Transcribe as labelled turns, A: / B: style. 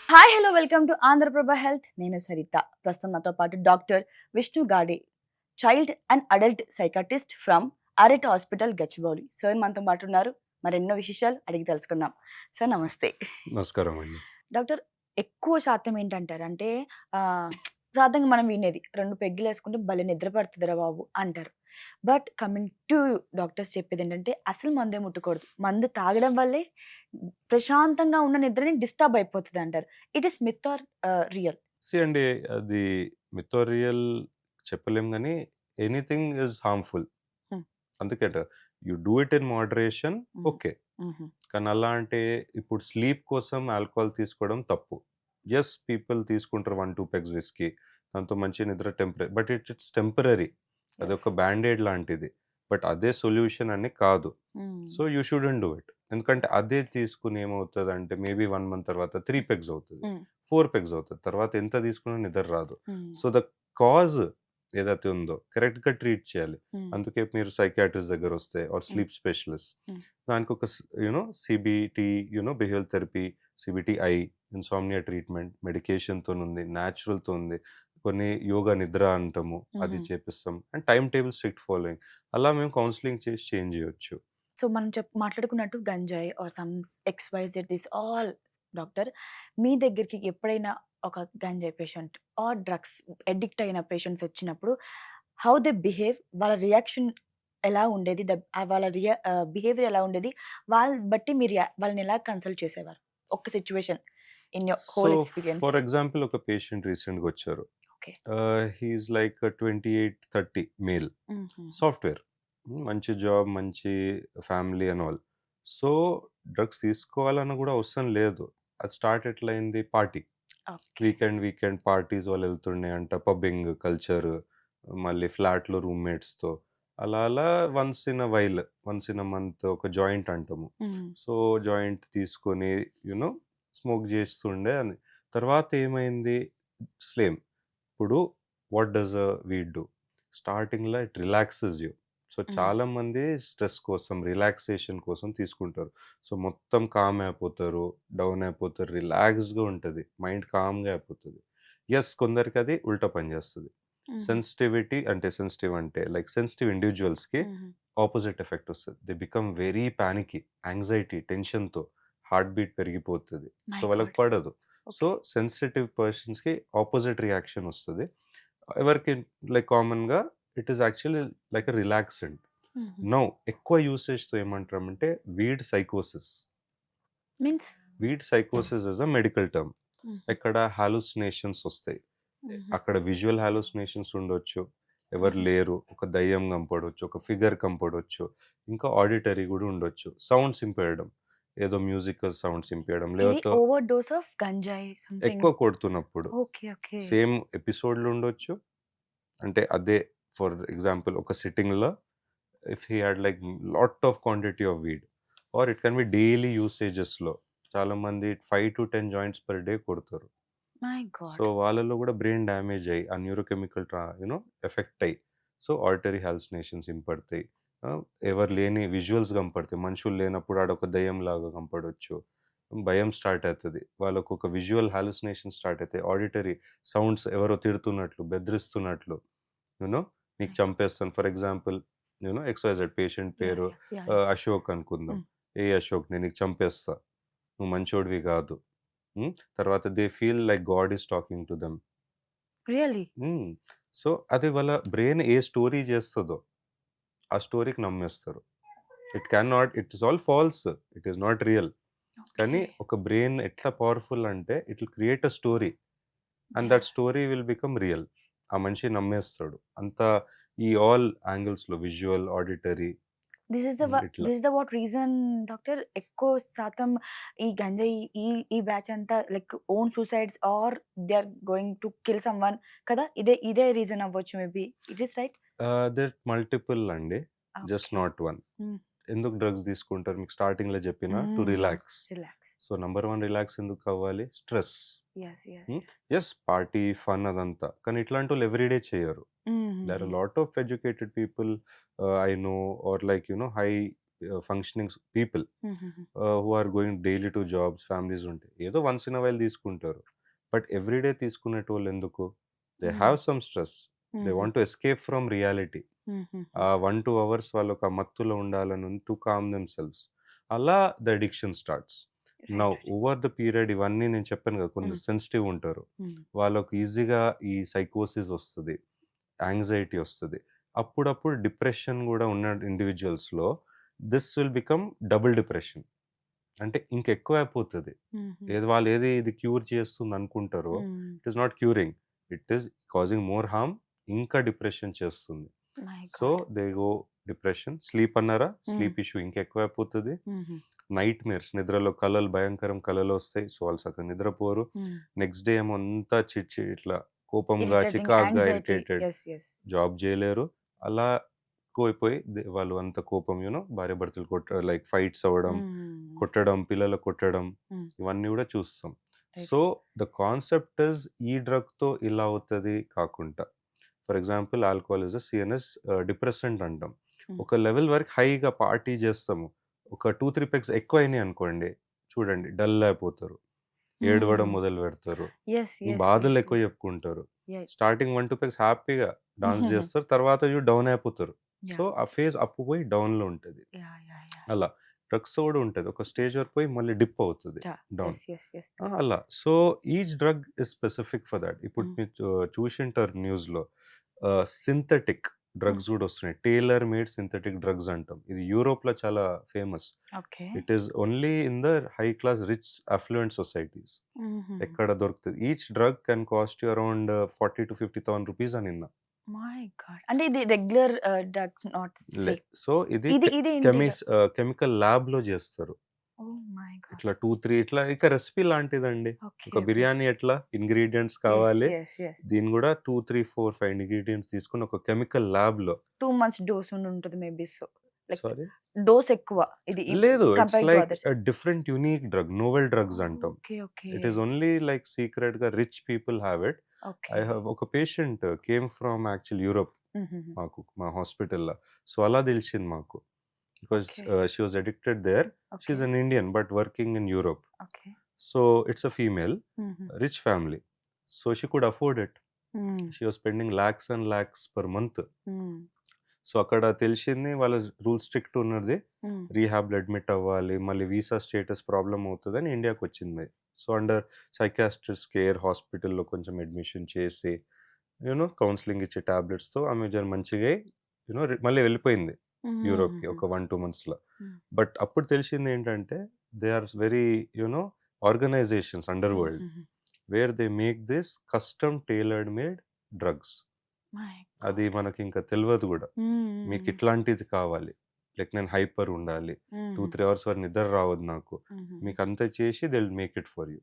A: Hi hello welcome to Andhraprabha health. నేను సరిత. ప్రస్తుతం నాతో పాటు doctor Vishnu Gade, child and adult psychiatrist from Arit hospital Gachibowli. Sir మనతో పాటు ఉన్నారు. మరెన్నో విశేషాలు అడిగి తెలుసుకుందాం. సార్ నమస్తే.
B: నమస్కారం అండి.
A: డాక్టర్, ఎక్కువ శాతం ఏంటంటారంటే సాధారణంగా మనం వినేది 2 పెగ్గులు వేసుకుంటే భలే నిద్ర పడుతుందిరా బాబు అంటారు. బట్ కమింగ్ టు డాక్టర్స్ చెప్పేది ఏంటంటే అసలు మందే ముట్టకూడదు. మందు తాగడం వల్లే ప్రశాంతంగా ఉన్న నిద్రని డిస్టర్బ్ అయిపోతుంది అంటారు. It is myth or real?
B: అండి, అది మిత్ ఆర్ రియల్ చెప్పలేం గానీ ఎనీథింగ్ ఈజ్ హార్మ్‌ఫుల్.
A: హ్మ్.
B: అందుకేట you do it in moderation okay. కానీ అలా అంటే ఇప్పుడు స్లీప్ కోసం ఆల్కహాల్ తీసుకోవడం తప్పు. యెస్, పీపుల్ తీసుకుంటారు 1, 2 పెగ్స్ విస్కీ. దాంతో మంచి నిద్ర బట్ ఇట్స్ టెంపరరీ. అదొక బ్యాండేడ్ లాంటిది. బట్ అదే సొల్యూషన్ అని కాదు. So you shouldn't do it. ఎందుకంటే అదే తీసుకుని ఏమవుతదంటే మేబీ 1 మంత్ తర్వాత 3 పెగ్స్ అవుతది. 4 పెగ్స్ అవుతది. తర్వాత ఎంత తీసుకున్నా నిద్ర రాదు. సో ద కాజ్ ఏదైతే ఉందో కరెక్ట్‌గా ట్రీట్ చేయాలి. అందుకే మీరు సైకియాట్రిస్ట్ దగ్గరొస్తే ఆర్ స్లీప్ స్పెషలిస్ట్ దానికొక CBT behavioral therapy, CBTI, insomnia treatment, మెడికేషన్‌తోనుంది, న్యాచురల్‌తో ఉంది. కొన్ని యోగా నిద్ర అంటాము. అది చేపిస్తాం. And time table strict following. అలా మేము కౌన్సెలింగ్ చేసి చేంజ్ చేయొచ్చు.
A: సో మనం మాట్లాడుకున్నట్టు గంజాయి or some XYZ this all doctor, మీ దగ్గరికి ఎప్పుడైనా ఒక గంజాయి పేషెంట్ ఆర్ డ్రగ్స్ అడిక్ట్ అయిన పేషెంట్స్ వచ్చినప్పుడు హౌ దే బిహేవ్, వాళ్ళ రియాక్షన్ ఎలా ఉండేది? వాళ్ళ బిహేవియర్ ఎలా ఉండేది? వాళ్ళని బట్టి మీరు వాళ్ళని ఎలా కన్సల్ట్ చేసేవారు? ఒక్క situation in your
B: so
A: whole experience.
B: For example ఒక పేషెంట్ రీసెంట్‌గా వచ్చారు.
A: Okay.
B: He is like 28, 30 male. Software. మంచి జాబ్, మంచి family and all. So drugs తీసుకోవాలని కూడా అవసరం లేదు. అది స్టార్ట్ ఎట్లయింది? పార్టీ. వీకెండ్ పార్టీస్ వాళ్ళు వెళ్తుండే అంట. పబ్బింగ్ కల్చర్, మళ్ళీ ఫ్లాట్‌లో రూమ్‌మేట్స్‌తో. అలా అలా once in a while, once in a month ఒక జాయింట్ అంటాము. సో జాయింట్ తీసుకొని స్మోక్ చేస్తుండే అని. తర్వాత ఏమైంది? స్లేమ్. ఇప్పుడు వాట్ డస్ వీడ్ డూ? స్టార్టింగ్‌లో ఇట్ రిలాక్సెస్ యూ. సో చాలామంది స్ట్రెస్ కోసం, రిలాక్సేషన్ కోసం తీసుకుంటారు. సో మొత్తం కామ్ అయిపోతారు, డౌన్ అయిపోతారు, రిలాక్స్‌గా ఉంటది. మైండ్ కామ్‌గా అయిపోతది. యెస్, కొందరికి అది ఉల్టా పనిచేస్తది. సెన్సిటివ్ అంటే లైక్ సెన్సిటివ్ ఇండివిడ్యువల్స్‌కి ఆపోజిట్ ఎఫెక్ట్ వస్తది. దే బికమ్ వెరీ పానికీ, యాంగ్జైటీ, టెన్షన్‌తో హార్ట్ బీట్ పెరిగిపోతది. సో వాళ్ళకి పడదు. సో సెన్సిటివ్ పర్సన్స్‌కి ఆపోజిట్ రియాక్షన్ వస్తది. ఎవరికి లైక్ కామన్‌గా it is actually like a relaxant. Now ఎక్కువ యూసేజ్‌తో ఏమంటామంటే weed సైకోసిస్.
A: Means
B: weed సైకోసిస్ is a medical term. ఎక్కడ హాలుసినేషన్స్ వస్తాయి. అక్కడ విజువల్ హాలుసినేషన్స్ ఉండొచ్చు. ఎవరు లేరు. ఒక దయ్యం కనపడొచ్చు. ఒక ఫిగర్ కనపడొచ్చు. ఇంకా ఆడిటరీ కూడా ఉండొచ్చు. సౌండ్స్ ఇంపేయడం. ఏదో మ్యూజికల్ సౌండ్స్ ఇంపేయడం.
A: ఇది
B: లేకపోతే
A: ఓవర్ డోస్ ఆఫ్ గంజాయి సంథింగ్.
B: ఎక్కువ కొడుతున్నప్పుడు.
A: ఓకే. ఓకే.
B: సేమ్ ఎపిసోడ్‌లు ఉండొచ్చు. అంటే అదే ఫర్ ఎగ్జాంపుల్ ఒక సిట్టింగ్‌లో if he had like lot of quantity of weed or it can be daily యూసేజెస్‌లో చాలామంది 5-10 జాయింట్స్ పర్ డే కొడతారు.
A: My god.
B: సో వాళ్ళలో కూడా బ్రెయిన్ డ్యామేజ్ అయ్యి ఆ న్యూరోకెమికల్ ఎఫెక్ట్ అయ్యి సో ఆడిటరీ హాలుసినేషన్స్ ఇంపడతాయి. ఎవరు లేని విజువల్స్ కనపడతాయి. మనుషులు లేనప్పుడు ఆడొక దయ్యం లాగా కనపడొచ్చు. భయం స్టార్ట్ అవుతుంది. వాళ్ళకు ఒక విజువల్ హాలుసినేషన్ స్టార్ట్ అవుతాయి. ఆడిటరీ సౌండ్స్ ఎవరో తిడుతున్నట్లు, బెదిరిస్తున్నట్లు, యూనో నీకు చంపేస్తాను. ఫర్ ఎగ్జాంపుల్ ఎక్స్‌వైజెడ్ పేషెంట్ పేరు అశోక్ అనుకుందాం. ఏ అశోక్, నేను నీకు చంపేస్తా, నువ్వు మంచోడివి కాదు. తర్వాత they feel like god is talking to them.
A: Really?
B: So అది వాళ్ళ బ్రెయిన్ ఏ స్టోరీ చేస్తుందో ఆ స్టోరీకి నమ్మేస్తారు. It is all false. It is not real. కానీ ఒక బ్రెయిన్ ఎట్లా పవర్ఫుల్ అంటే it will create a story and that story will become real. ఆ మనిషి నమ్మేస్తాడు. అంత ఈ ఆల్ యాంగిల్స్‌లో విజువల్, ఆడిటరీ
A: దిస్
B: ఇట్లా.
A: Is the what reason doctor ఎక్కువ శాతం ఈ గంజాయి ఈ బ్యాచ్ అంతా like own suicides or they are going to kill someone కదా! ఇదే రీజన్ అవ్వచ్చు maybe. It is right?
B: There multiple అండి. Just not one. ఎందుకు డ్రగ్స్ తీసుకుంటారు? మీకు స్టార్టింగ్‌లో చెప్పిన to relax. So number 1 relax ఎందుకు అవ్వాలి? స్ట్రెస్. యెస్, పార్టీ, ఫన్ అదంతా. కానీ ఇట్లాంటోళ్ళు ఎవ్రీడే చేయరు. There are lot of educated people I know or like high functioning people who are going daily to jobs, families ఉంటాయి. ఏదో వన్స్ ఇన్ అ వైల్ తీసుకుంటారు. But everyday తీసుకునేటోళ్ళు ఎందుకు? They have some stress. They want to escape from reality. ఆ 1-2 hours వాళ్ళు ఒక మత్తులో ఉండాలని to calm themselves. అలా the addiction starts. Now over the period ఇవన్నీ నేను చెప్పాను కదా! కొందరు సెన్సిటివ్ ఉంటారు. వాళ్ళకి ఈజీగా ఈ సైకోసిస్ వస్తది. యాంగ్జైటీ వస్తది. అప్పుడప్పుడు డిప్రెషన్ గూడా ఉన్న ఇండివిడ్యువల్స్‌లో this will become double depression. అంటే ఇంకెక్కువ అయిపోతది. ఏది ఇది క్యూర్ చేస్తుంది అనుకుంటారో, it is not curing. It is causing more harm. ఇంకా డిప్రెషన్ చేస్తుంది.
A: My
B: so
A: god.
B: They go depression. Sleep అన్నారా? స్లీప్ ఇష్యూ ఇంకా ఎక్కువైపోతది. నైట్‌మేర్స్, నిద్రలో కలలు, భయంకరం కలలొస్తాయి. సో, వాళ్ళు సక్కగా నిద్రపోరు. నెక్స్ట్ డే ఏమో అంతా ఇట్లా కోపంగా,
A: ఇరిటేటింగ్
B: చికాకుగా,
A: anxiety.
B: Irritated,
A: yes. Yes.
B: Job జేయలేరు. అలా ఎక్కువైపోయి వాళ్ళు అంత కోపం భార్యాభర్తలు లైక్ ఫైట్స్ అవ్వడం, కొట్టడం, పిల్లలు కొట్టడం, ఇవన్నీ గూడా చూస్తాం.
A: Right.
B: So, the concept is ఈ డ్రగ్‌తో ఇలా అవుతది కాకుండా, for example alcohol is a సీఎన్ఎస్ depressant అంటాం. ఒక లెవెల్ వరకు హైగా పార్టీ చేస్తాము. ఒక 2, 3 పెగ్స్ ఎక్కువయినాయి అనుకోండి, చూడండి డల్ అయిపోతారు. ఏడవడం మొదలు పెడతారు.
A: యెస్. యెస్.
B: బాధలు
A: యెస్.
B: ఎక్కువ
A: యెస్.
B: చెప్పుకుంటారు.
A: యెస్.
B: స్టార్టింగ్ 1, 2 పెగ్స్ హ్యాపీగా డాన్స్ చేస్తారు. తర్వాత డౌన్ అయిపోతారు. So,
A: yeah!
B: ఆ ఫేజ్ అప్ పోయి డౌన్‌లో ఉంటది.
A: యాహ్! యాహ్! యాహ్!
B: అలా. డ్రగ్స్‌తో కూడా ఉంటది. ఒక స్టేజ్ వరకు పోయి మళ్ళీ డిప్ అవుతది
A: yeah!
B: Down.
A: Yes. Yes. Yes.
B: అలా. So, each drug is specific for that. ఇప్పుడు మీరు చూసుంటారు న్యూస్‌లో సింథటిక్ డ్రగ్స్ కూడా వస్తున్నాయి. టైలర్ మేడ్ సింథటిక్ డ్రగ్స్ అంటాం. ఇది యూరోప్‌లో చాలా famous.
A: Okay.
B: It is only in the high class rich affluent societies. ఎక్కడ దొరుకుతది. Each drug can cost you around 40,000-50,000 rupees అని విన్నా.
A: My God. అంటే ఇది regular drugs not safe.
B: So, ఇది
A: ఇదేంటి?
B: కెమికల్ ల్యాబ్‌లో చేస్తారు.
A: Oh my God.
B: ఇట్లా 2, 3 ఇట్లా ఇక రెసిపీ లాంటిదండి.
A: ఓకే.
B: ఒక బిర్యానీ ఎట్లా ఇంగ్రీడియెంట్స్
A: యెస్.
B: కావాలి.
A: యెస్. యెస్.
B: దీన్ని కూడా 2, 3, 4, 5 ఇంగ్రీడియెంట్స్ తీసుకొని ఒక కెమికల్ ల్యాబ్‌లో
A: 2 మంత్స్ డోస్ ఉండుంటది maybe so. Like
B: sorry?
A: Dose ఎక్కువ. ఇది
B: లేదు. It's
A: compared to
B: like
A: others.
B: Different unique drug. Novel drugs అంటాం.
A: Okay. Okay.
B: It is only like సీక్రెట్‌గా rich people have it.
A: Okay.
B: ఒక patient came from actual Europe మా హాస్పిటల్‌లో. So, అలా తెలిసింది మాకు. Because
A: okay.
B: She was addicted there. She is
A: okay.
B: An Indian but working in Europe.
A: Okay.
B: So, it's a female, rich family. So, she could afford it. She was spending lakhs and lakhs per month. So, అక్కడ తెలిసింది వాళ్ళ rules strict ఉన్నది. రీహాబ్‌లో admit అవ్వాలి. మళ్ళీ visa status problem అవుతదని ఇండియాకొచ్చింది. So, under psychiatrist care హాస్పిటల్‌లో కొంచెం అడ్మిషన్ చేసి, కౌన్సెలింగ్ ఇచ్చే టాబ్లెట్స్‌తో ఆమె మంచిగా మళ్ళీ వెళ్ళిపోయింది యూరోప్‌కి ఒక 1, 2 మంత్స్‌లో. బట్ అప్పుడు తెలిసిందేంటంటే, they are very organisations under world where they make this custom tailored made drugs.
A: My
B: అది
A: గాడ్.
B: మనకింక తెలవదు గూడా. మీకు ఇట్లాంటిది కావాలి. లైక్ నేను హైపర్ ఉండాలి. 2, 3 అవర్స్ వరకు నిద్ర రావద్దు నాకు. మీకంతా చేసి they will make it for you.